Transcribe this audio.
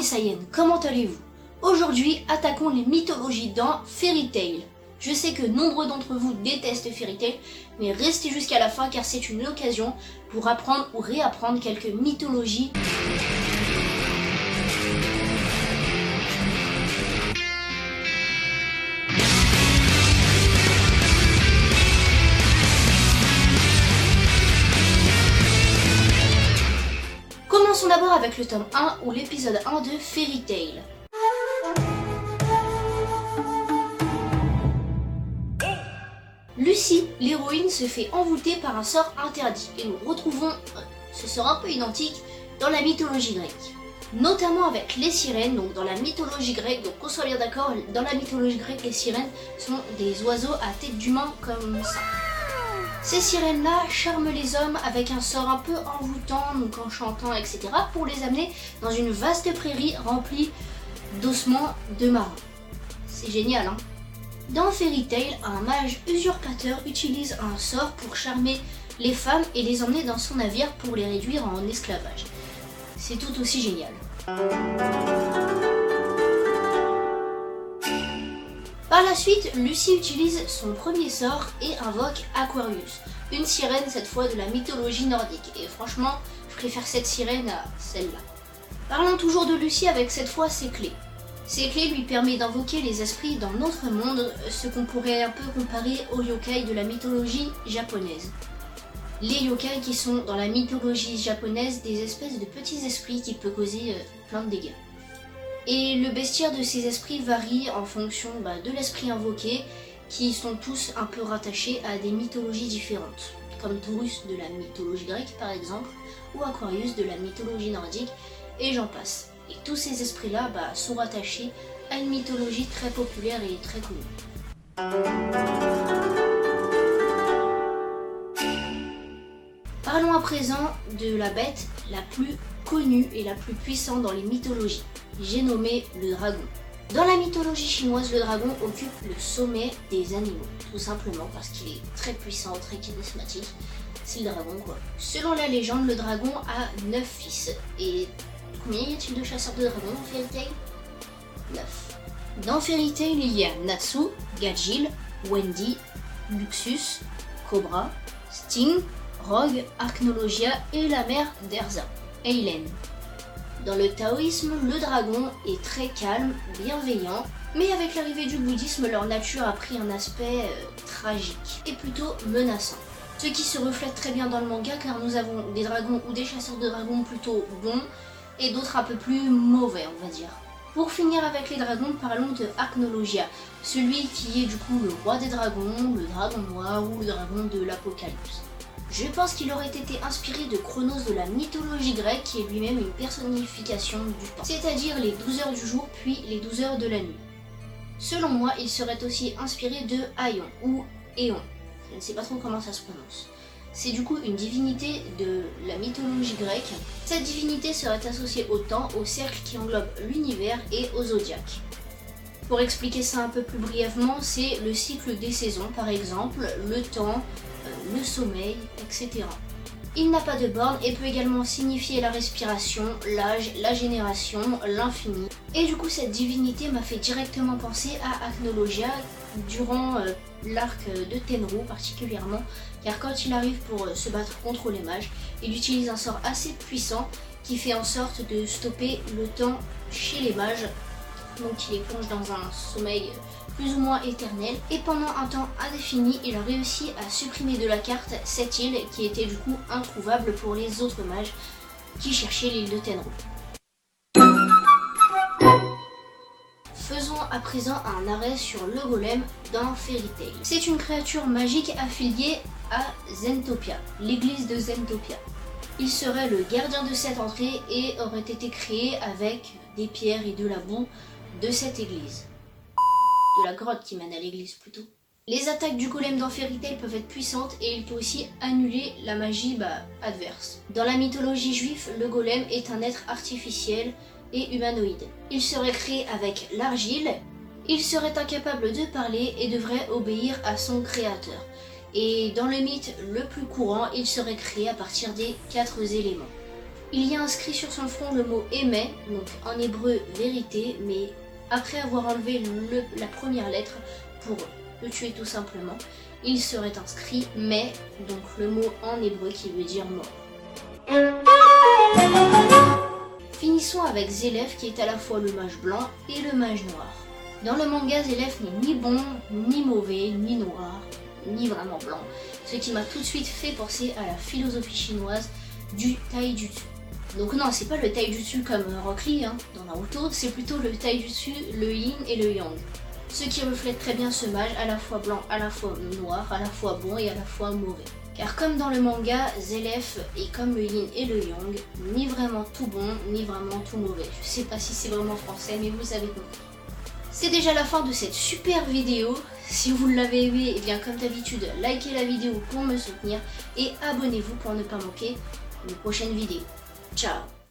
les Saiyans, comment allez-vous? Aujourd'hui, attaquons les mythologies dans Fairy Tail. Je sais que nombreux d'entre vous détestent Fairy Tail, mais restez jusqu'à la fin car c'est une occasion pour apprendre ou réapprendre quelques mythologies. Commençons d'abord avec le tome 1 ou l'épisode 1 de Fairy Tail. Lucy, l'héroïne, se fait envoûter par un sort interdit et nous retrouvons ce sort un peu identique dans la mythologie grecque. Notamment avec les sirènes, donc dans la mythologie grecque, donc qu'on soit bien d'accord, dans la mythologie grecque, les sirènes sont des oiseaux à tête d'humain comme ça. Ces sirènes-là charment les hommes avec un sort un peu envoûtant, donc en chantant, etc., pour les amener dans une vaste prairie remplie d'ossements de marins. C'est génial, hein? Dans Fairy Tail, un mage usurpateur utilise un sort pour charmer les femmes et les emmener dans son navire pour les réduire en esclavage. C'est tout aussi génial. Par la suite, Lucy utilise son premier sort et invoque Aquarius, une sirène cette fois de la mythologie nordique. Et franchement, je préfère cette sirène à celle-là. Parlons toujours de Lucy avec cette fois ses clés. Ces clés lui permettent d'invoquer les esprits dans notre monde, ce qu'on pourrait un peu comparer aux yokai de la mythologie japonaise. Les yokai qui sont dans la mythologie japonaise des espèces de petits esprits qui peuvent causer plein de dégâts. Et le bestiaire de ces esprits varie en fonction de l'esprit invoqué, qui sont tous un peu rattachés à des mythologies différentes, comme Taurus de la mythologie grecque par exemple, ou Aquarius de la mythologie nordique, et j'en passe. Et tous ces esprits-là sont rattachés à une mythologie très populaire et très connue. Parlons à présent de la bête la plus connue et la plus puissante dans les mythologies. J'ai nommé le dragon. Dans la mythologie chinoise, le dragon occupe le sommet des animaux, tout simplement parce qu'il est très puissant, très charismatique. C'est le dragon quoi. Selon la légende, le dragon a 9 fils. Et combien y a-t-il de chasseurs de dragons dans Fairy Tail? 9. Dans Fairy Tail, il y a Natsu, Gajil, Wendy, Luxus, Cobra, Sting, Rogue, Archnologia et la mère d'Erza, Eileen. Dans le taoïsme, le dragon est très calme, bienveillant, mais avec l'arrivée du bouddhisme, leur nature a pris un aspect tragique et plutôt menaçant. Ce qui se reflète très bien dans le manga car nous avons des dragons ou des chasseurs de dragons plutôt bons et d'autres un peu plus mauvais, on va dire. Pour finir avec les dragons, parlons de Archnologia, celui qui est du coup le roi des dragons, le dragon noir ou le dragon de l'Apocalypse. Je pense qu'il aurait été inspiré de Chronos de la mythologie grecque qui est lui-même une personnification du temps, c'est-à-dire les 12 heures du jour puis les 12 heures de la nuit. Selon moi, il serait aussi inspiré de Aion ou Éon, je ne sais pas trop comment ça se prononce. C'est du coup une divinité de la mythologie grecque. Cette divinité serait associée au temps, au cercle qui englobe l'univers et au zodiaque. Pour expliquer ça un peu plus brièvement, c'est le cycle des saisons par exemple, le temps, le sommeil, etc. Il n'a pas de borne et peut également signifier la respiration, l'âge, la génération, l'infini. Et du coup cette divinité m'a fait directement penser à Archnologia durant l'arc de Tenryu particulièrement, car quand il arrive pour se battre contre les mages, il utilise un sort assez puissant qui fait en sorte de stopper le temps chez les mages, donc il les plonge dans un sommeil plus ou moins éternel, et pendant un temps indéfini, il a réussi à supprimer de la carte cette île qui était du coup introuvable pour les autres mages qui cherchaient l'île de Tenryu. Faisons à présent un arrêt sur le golem dans Fairy Tail. C'est une créature magique affiliée à Zentopia, l'église de Zentopia. Il serait le gardien de cette entrée et aurait été créé avec des pierres et de la boue de cette église. De la grotte qui mène à l'église plutôt. Les attaques du golem dans Fairy Tail peuvent être puissantes et il peut aussi annuler la magie adverse. Dans la mythologie juive, le golem est un être artificiel et humanoïde. Il serait créé avec l'argile, il serait incapable de parler et devrait obéir à son créateur. Et dans le mythe le plus courant, il serait créé à partir des 4 éléments. Il y a inscrit sur son front le mot Emet, donc en hébreu vérité, mais après avoir enlevé la première lettre pour le tuer tout simplement, il serait inscrit Mais, donc le mot en hébreu qui veut dire mort. Finissons avec Zélef qui est à la fois le mage blanc et le mage noir. Dans le manga, Zélef n'est ni bon, ni mauvais, ni noir, ni vraiment blanc, ce qui m'a tout de suite fait penser à la philosophie chinoise du taijutsu. Donc non, c'est pas le taijutsu comme Rock Lee dans Naruto, c'est plutôt le taijutsu, le yin et le yang. Ce qui reflète très bien ce mage, à la fois blanc, à la fois noir, à la fois bon et à la fois mauvais. Car comme dans le manga, Zélef est comme le yin et le yang, ni vraiment tout bon, ni vraiment tout mauvais. Je sais pas si c'est vraiment français, mais vous avez compris. C'est déjà la fin de cette super vidéo. Si vous l'avez aimé, et bien comme d'habitude, likez la vidéo pour me soutenir et abonnez-vous pour ne pas manquer les prochaines vidéos. Ciao!